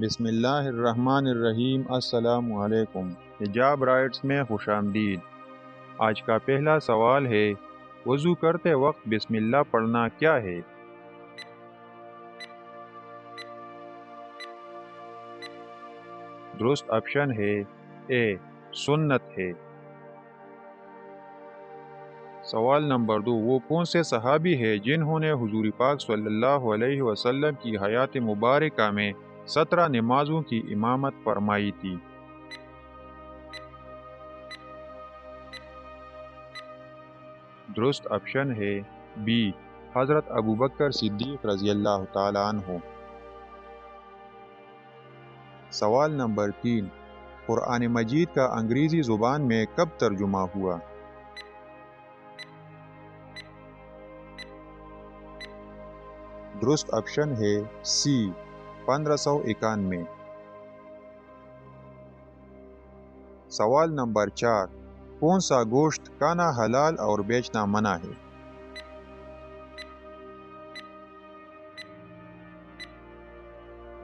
بسم اللہ الرحمن الرحیم۔ السلام علیکم۔ حجاب رائٹس میں خوش آمدید۔ آج کا پہلا سوال ہے، وضو کرتے وقت بسم اللہ پڑھنا کیا ہے؟ درست آپشن ہے اے، سنت ہے۔ سوال نمبر 2، وہ کون سے صحابی ہے جنہوں نے حضور پاک صلی اللہ علیہ وسلم کی حیات مبارکہ میں 17 نمازوں کی امامت فرمائی تھی؟ درست آپشن ہے بی، حضرت ابوبکر صدیق رضی اللہ تعالیٰ عنہ۔ سوال نمبر 3، قرآن مجید کا انگریزی زبان میں کب ترجمہ ہوا؟ درست آپشن ہے سی، 1591۔ سوال نمبر 4، کون سا گوشت کھانا حلال اور بیچنا منع ہے؟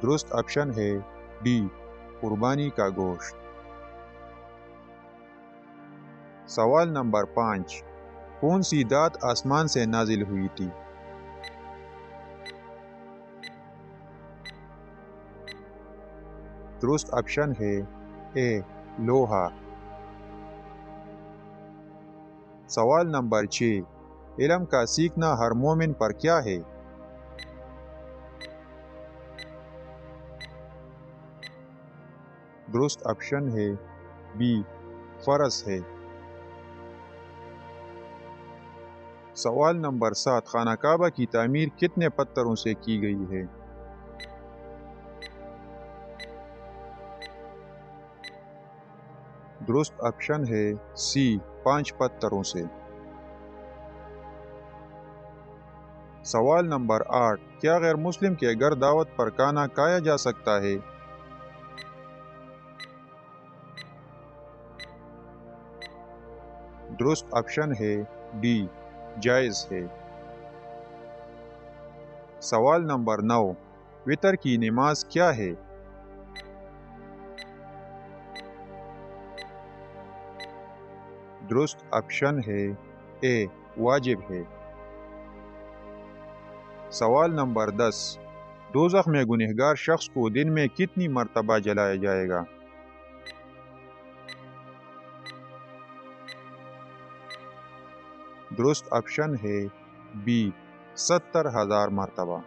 درست آپشن ہے ڈی، قربانی کا گوشت۔ سوال نمبر 5، کون سی دات آسمان سے نازل ہوئی تھی؟ درست آپشن ہے اے، لوہا۔ سوال نمبر 6، علم کا سیکھنا ہر مومن پر کیا ہے؟ درست آپشن ہے بی، فرض ہے۔ سوال نمبر 7، خانہ کعبہ کی تعمیر کتنے پتھروں سے کی گئی ہے؟ درست آپشن ہے سی، 5 پتھروں سے۔ سوال نمبر 8، کیا غیر مسلم کے گھر دعوت پر کھانا کھایا جا سکتا ہے؟ درست آپشن ہے ڈی، جائز ہے۔ سوال نمبر 9، وتر کی نماز کیا ہے؟ درست آپشن ہے اے، واجب ہے۔ سوال نمبر 10، دوزخ میں گنہگار شخص کو دن میں کتنی مرتبہ جلایا جائے گا؟ درست آپشن ہے بی، 70,000 مرتبہ۔